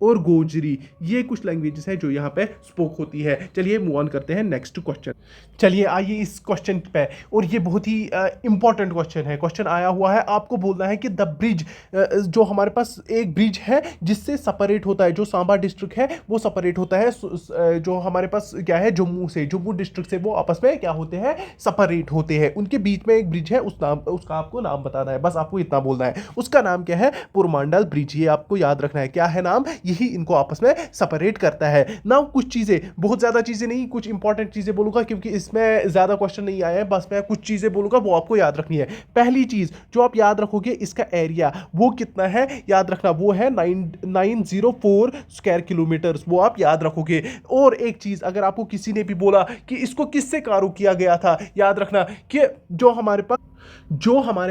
और गोजरी, ये कुछ लैंग्वेजेस हैं जो यहाँ पे स्पोक होती है। चलिए मूव ऑन करते हैं नेक्स्ट क्वेश्चन। चलिए आइए इस क्वेश्चन पे, और ये बहुत ही इंपॉर्टेंट क्वेश्चन है। क्वेश्चन आया हुआ है, आपको बोलना है कि द ब्रिज, जो हमारे पास एक ब्रिज है जिससे सेपरेट होता है, जो सांबा डिस्ट्रिक्ट है वो सेपरेट होता है जो हमारे पास क्या है, जम्मू डिस्ट्रिक्ट से वो आपस में क्या होते हैं, सेपरेट होते हैं। उनके बीच में एक ब्रिज है, उसका आपको नाम बताना है, बस आपको इतना बोलना है। उसका नाम क्या है, पुरमांडल ब्रिज, ये आपको याद रखना है। क्या है नाम, यही इनको आपस में सेपरेट करता है ना। कुछ चीजें, बहुत ज्यादा चीजें नहीं, कुछ इंपॉर्टेंट चीजें बोलूंगा क्योंकि इसमें ज्यादा क्वेश्चन नहीं आए हैं, बस मैं कुछ चीजें बोलूंगा वो आपको याद रखनी है। पहली चीज जो आप याद रखोगे, इसका एरिया वो कितना है याद रखना, वो है 904 स्क्वायर किलोमीटर, वो आप याद रखोगे। और एक चीज, अगर आपको किसी ने भी बोला कि इसको किससे कारू किया गया था, याद रखना कि जो हमारे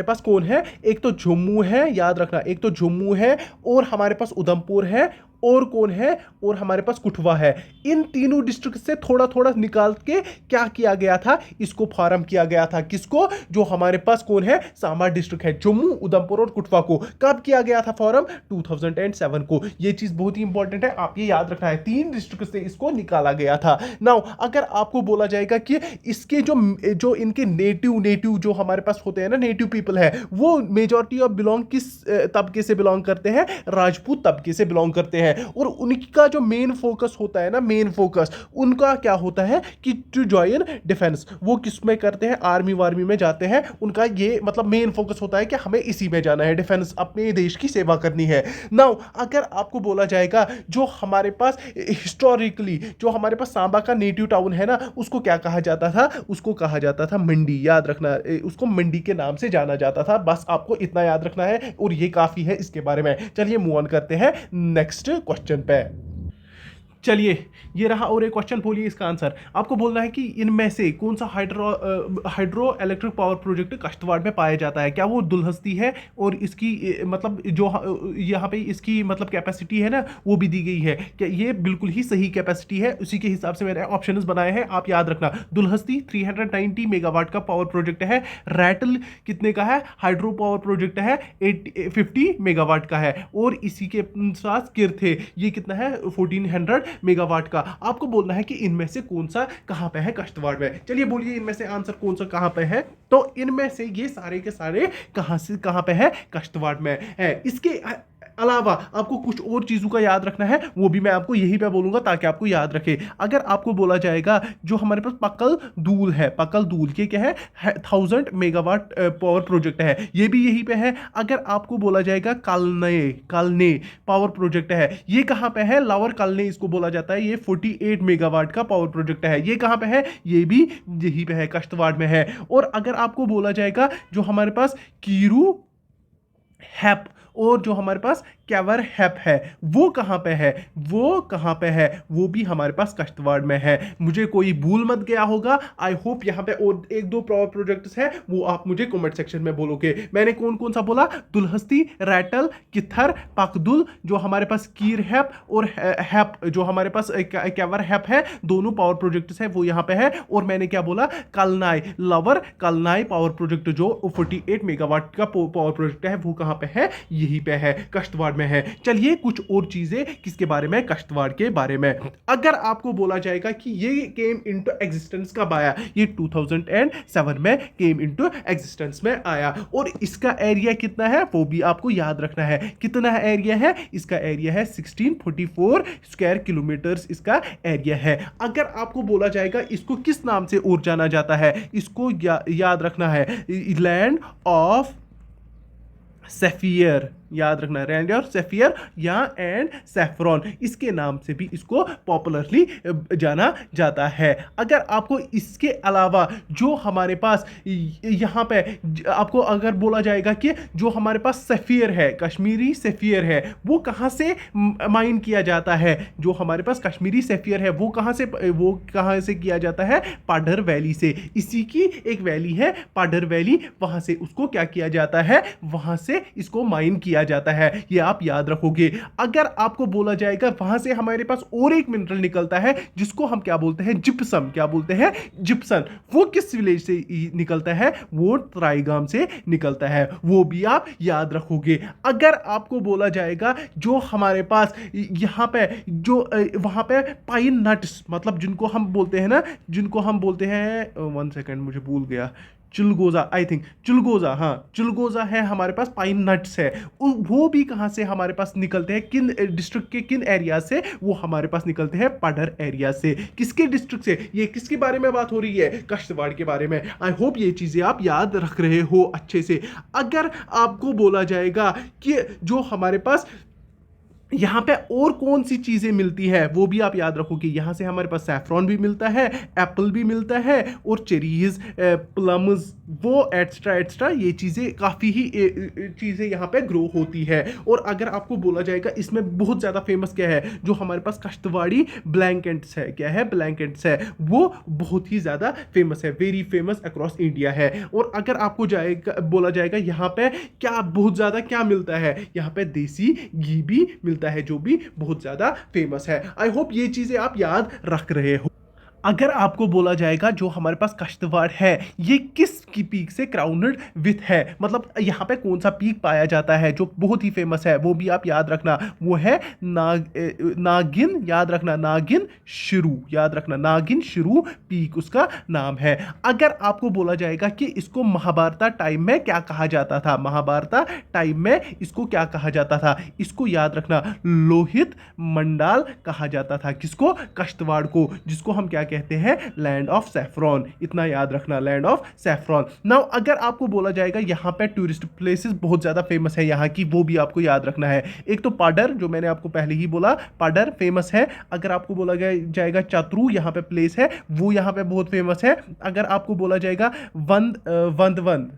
पास कौन है, एक तो जम्मू है, याद रखना, एक तो जम्मू है, और हमारे पास उधमपुर है, और कौन है, और हमारे पास कठुआ है। इन तीनों डिस्ट्रिक्ट से थोड़ा थोड़ा निकाल के क्या किया गया था, इसको फॉर्म किया गया था। किसको, जो हमारे पास कौन है, सांबा डिस्ट्रिक्ट है, जम्मू, उधमपुर और कठुआ को। कब किया गया था फॉर्म, 2007 को। ये चीज बहुत ही इंपॉर्टेंट है, आप ये याद रखना है, 3 डिस्ट्रिक्ट से इसको निकाला गया था। नाउ अगर आपको बोला जाएगा कि इसके जो इनके नेटिव जो हमारे पास होते हैं ना, नेटिव पीपल है, वो मेजॉरिटी ऑफ बिलोंग किस तबके से बिलोंग करते हैं, राजपूत तबके से बिलोंग करते हैं। और उनका जो मेन फोकस होता है ना, मेन फोकस उनका क्या होता है कि टू जॉइन डिफेंस, वो किस में करते हैं, आर्मी वार्मी में जाते हैं। उनका ये मतलब मेन फोकस होता है कि हमें इसी में जाना है, डिफेंस, अपने देश की सेवा करनी है। नाउ अगर आपको बोला जाएगा जो हमारे पास हिस्टोरिकली जो हमारे पास सांबा का नेटिव टाउन है ना, उसको क्या कहा जाता था, उसको कहा जाता था मंडी, याद रखना, उसको मंडी के नाम से जाना जाता था। बस आपको इतना याद रखना है और ये काफी है इसके बारे में। चलिए मूव ऑन करते हैं नेक्स्ट क्वेश्चन पे। चलिए ये रहा और एक क्वेश्चन, बोलिए इसका आंसर। आपको बोलना है कि इनमें से कौन सा hydro electric power project Kishtwar में पाया जाता है। क्या वो दुलहस्ती है, और इसकी मतलब जो यहाँ पे इसकी मतलब कैपेसिटी है ना, वो भी दी गई है। क्या ये बिल्कुल ही सही कैपेसिटी है, उसी के हिसाब से मैंने ऑप्शंस बनाए हैं, आप याद रखना। दुलहस्ती 390 मेगावाट का पावर प्रोजेक्ट है। रैटल कितने का है, हाइड्रो पावर प्रोजेक्ट है, 50 मेगावाट का है। और इसी के साथ किरथे, ये कितना है, 1400 मेगावाट का। आपको बोलना है कि इनमें से कौन सा कहां पे है, कश्तवाड़ में। चलिए बोलिए इनमें से आंसर कौन सा कहां पे है, तो इनमें से ये सारे के सारे कहां से कहां पे है, कश्तवाड़ में है। इसके अलावा आपको कुछ और चीजों का याद रखना है, वो भी मैं आपको यही पे बोलूंगा ताकि आपको याद रखे। अगर आपको बोला जाएगा जो हमारे पास पकल दूल है, पकल दूल के क्या है, 1000 मेगावाट पावर प्रोजेक्ट है, ये भी यही पे है। अगर आपको बोला जाएगा कालने पावर प्रोजेक्ट है, ये कहां पे है, लावर कालने इसको बोला जाता है, ये 48 मेगावाट का पावर प्रोजेक्ट है, ये कहां पे है, ये भी यही पे है, कश्तवाड़ में है। और अगर आपको बोला जाएगा जो हमारे पास कीरू हैप और जो हमारे पास कैवर हैप है वो कहाँ पे है, वो कहाँ पे है, वो भी हमारे पास कश्तवाड़ में है। मुझे कोई भूल मत गया होगा। आई होप यहाँ पे और एक दो प्रोजेक्ट्स हैं, वो आप मुझे कमेंट सेक्शन में बोलोगे। मैंने कौन कौन सा बोला? दुलहस्ती, रैटल, किथर, पाकदुल, जो हमारे पास कीर हैप और हैप जो हमारे पास कैवर हैप है, दोनों पावर प्रोजेक्ट्स है वो यहाँ पे है। और मैंने क्या बोला? कलनाई लवर कलनाई पावर प्रोजेक्ट जो 48 मेगावाट का पावर प्रोजेक्ट है वो कहाँ पे है? यहीं पे है, कश्तवाड़ में है। चलिए कुछ और चीजें किसके बारे में? कश्तवाड़ के बारे में। अगर आपको बोला जाएगा कि ये केम इनटू एग्जिस्टेंस कब आया, ये 2007 में केम इनटू एग्जिस्टेंस में आया। और इसका एरिया कितना है वो भी आपको याद रखना है। कितना एरिया है इसका? एरिया है 1644 स्क्वायर किलोमीटर्स इसका एरिया है। अगर आपको बोला जाएगा इसको किस नाम से और जाना जाता है, इसको याद रखना है, लैंड ऑफ सेफियर, याद रखना, लैंड ऑफ सेफियर या एंड सैफरॉन, इसके नाम से भी इसको पॉपुलरली जाना जाता है। अगर आपको इसके अलावा जो हमारे पास यहाँ पे आपको अगर बोला जाएगा कि जो हमारे पास सफियर है, कश्मीरी सफियर है, वो कहाँ से माइन किया जाता है, जो हमारे पास कश्मीरी सफियर है वो कहाँ से किया जाता है? पाडर वैली से। इसी की एक वैली है पाडर वैली, वहां से उसको क्या किया जाता है? वहां से इसको माइन किया जाता है। ये आप याद रखोगे। अगर आपको बोला जाएगा वहां से हमारे पास और एक मिनरल निकलता है जिसको हम क्या बोलते हैं? जिप्सम। क्या बोलते हैं? जिप्सन। वो किस विलेज से निकलता है? वो ट्राइगाम से निकलता है, वो भी आप याद रखोगे। अगर आपको बोला जाएगा जो हमारे पास यहां पे जो वहां पे पाइन नट्स, मतलब जिनको हम बोलते हैं ना, जिनको हम बोलते हैं, 1 सेकंड मुझे भूल गया, चिलगोजा, आई थिंक चिलगोजा, हाँ चिलगोजा है हमारे पास, पाइन नट्स है, वो भी कहाँ से हमारे पास निकलते हैं? किन डिस्ट्रिक्ट के किन एरिया से? वो हमारे पास निकलते हैं पाडर एरिया से। किसके डिस्ट्रिक्ट से? ये किसके बारे में बात हो रही है? कश्तवाड़ के बारे में। आई होप ये चीजें आप याद रख रहे हो अच्छे से। अगर आपको बोला जाएगा कि जो हमारे पास यहाँ पे और कौन सी चीजें मिलती है वो भी आप याद रखोगे। यहाँ से हमारे पास सैफरॉन भी मिलता है, एप्पल भी मिलता है, और चेरीज, प्लम्स, वो एक्स्ट्रा ये चीजें काफी ही चीजें यहाँ पे ग्रो होती है। और अगर आपको बोला जाएगा इसमें बहुत ज्यादा फेमस क्या है, जो हमारे पास कश्तवाड़ी ब्लैंकेट्स है, क्या है? ब्लैंकेट्स है, वो बहुत ही ज्यादा फेमस है, वेरी फेमस अक्रॉस इंडिया है। और अगर आपको बोला जाएगा यहाँ पे क्या बहुत ज्यादा क्या मिलता है, यहाँ पे देसी घी भी मिलता है जो भी बहुत ज्यादा फेमस है। आई होप ये चीजें आप याद रख रहे हो। अगर आपको बोला जाएगा जो हमारे पास कश्तवाड़ है ये किस की पीक से क्राउनेड विथ है, मतलब यहाँ पे कौन सा पीक पाया जाता है जो बहुत ही फेमस है, वो भी आप याद रखना। वो है नागिन, याद रखना, नागिन शुरू, याद रखना, नागिन शुरू पीक उसका नाम है। अगर आपको बोला जाएगा कि इसको महाभारत टाइम में क्या कहा जाता था, महाभारत टाइम में इसको क्या कहा जाता था, इसको याद रखना, लोहित मंडाल कहा जाता था। किसको? कश्तवाड़ को, जिसको हम क्या कहते हैं? Land of saffron. इतना याद रखना, लैंड ऑफ सैफरॉन। नाउ अगर आपको बोला जाएगा यहाँ पे टूरिस्ट प्लेसेस बहुत ज्यादा फेमस है यहाँ की, वो भी आपको याद रखना है। एक तो पाडर, जो मैंने आपको पहले ही बोला, पाडर फेमस है। अगर आपको बोला जाएगा चातरू यहाँ पे प्लेस है, वो यहाँ पे बहुत फेमस है। अगर आपको बोला जाएगा वंद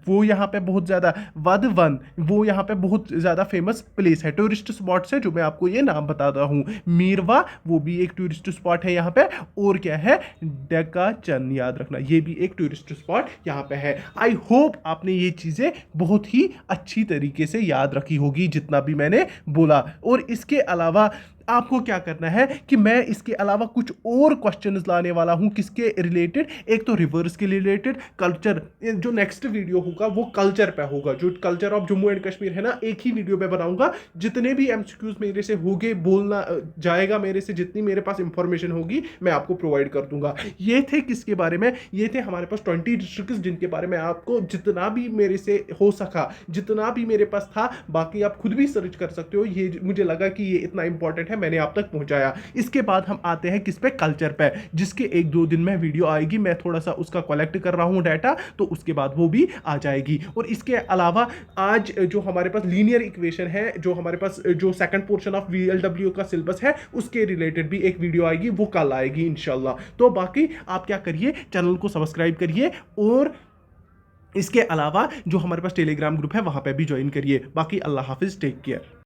वो यहाँ पे बहुत ज़्यादा, वधवन, वो यहाँ पे बहुत ज़्यादा फेमस प्लेस है, टूरिस्ट स्पॉट है, जो मैं आपको ये नाम बताता हूँ। मीरवा, वो भी एक टूरिस्ट स्पॉट है यहाँ पे। और क्या है? डेक्काचन, याद रखना, ये भी एक टूरिस्ट स्पॉट यहाँ पे है। आई होप आपने ये चीज़ें बहुत ही अच्छी तरीके से याद रखी होगी जितना भी मैंने बोला। और इसके अलावा आपको क्या करना है कि मैं इसके अलावा कुछ और क्वेश्चंस लाने वाला हूं, किसके रिलेटेड? एक तो रिवर्स के रिलेटेड, कल्चर, जो नेक्स्ट वीडियो होगा वो कल्चर पे होगा, जो culture of Jammu and Kashmir है ना, एक ही वीडियो पे बनाऊंगा। जितने भी एमसीक्यूज मेरे से होंगे, बोलना जाएगा मेरे से, जितनी मेरे पास इंफॉर्मेशन होगी मैं आपको प्रोवाइड कर दूंगा। ये थे किसके बारे में? ये थे हमारे पास 20 डिस्ट्रिक्ट्स, जिनके बारे में आपको जितना भी मेरे से हो सका, जितना भी मेरे पास था, बाकी आप खुद भी सर्च कर सकते हो। ये मुझे लगा कि ये इतना इंपॉर्टेंट है, मैंने आप तक पहुंचाया। इसके बाद हम आते हैं किस पे? कल्चर पे, जिसके 1-2 दिन में वीडियो आएगी। मैं थोड़ा सा उसका कलेक्ट कर रहा हूं डाटा, तो उसके बाद वो भी आ जाएगी। और इसके अलावा आज जो हमारे पास लीनियर इक्वेशन है, जो हमारे पास जो सेकंड पोर्शन ऑफ VLW का सिलेबस है, उसके रिलेटेड भी एक वीडियो आएगी, वो कल आएगी इंशाल्लाह। तो बाकी आप क्या करिए, चैनल को सब्सक्राइब करिए और इसके अलावा जो हमारे पास टेलीग्राम ग्रुप है वहाँ पे भी ज्वाइन करिए। बाकी अल्लाह हाफ़िज़, टेक केयर।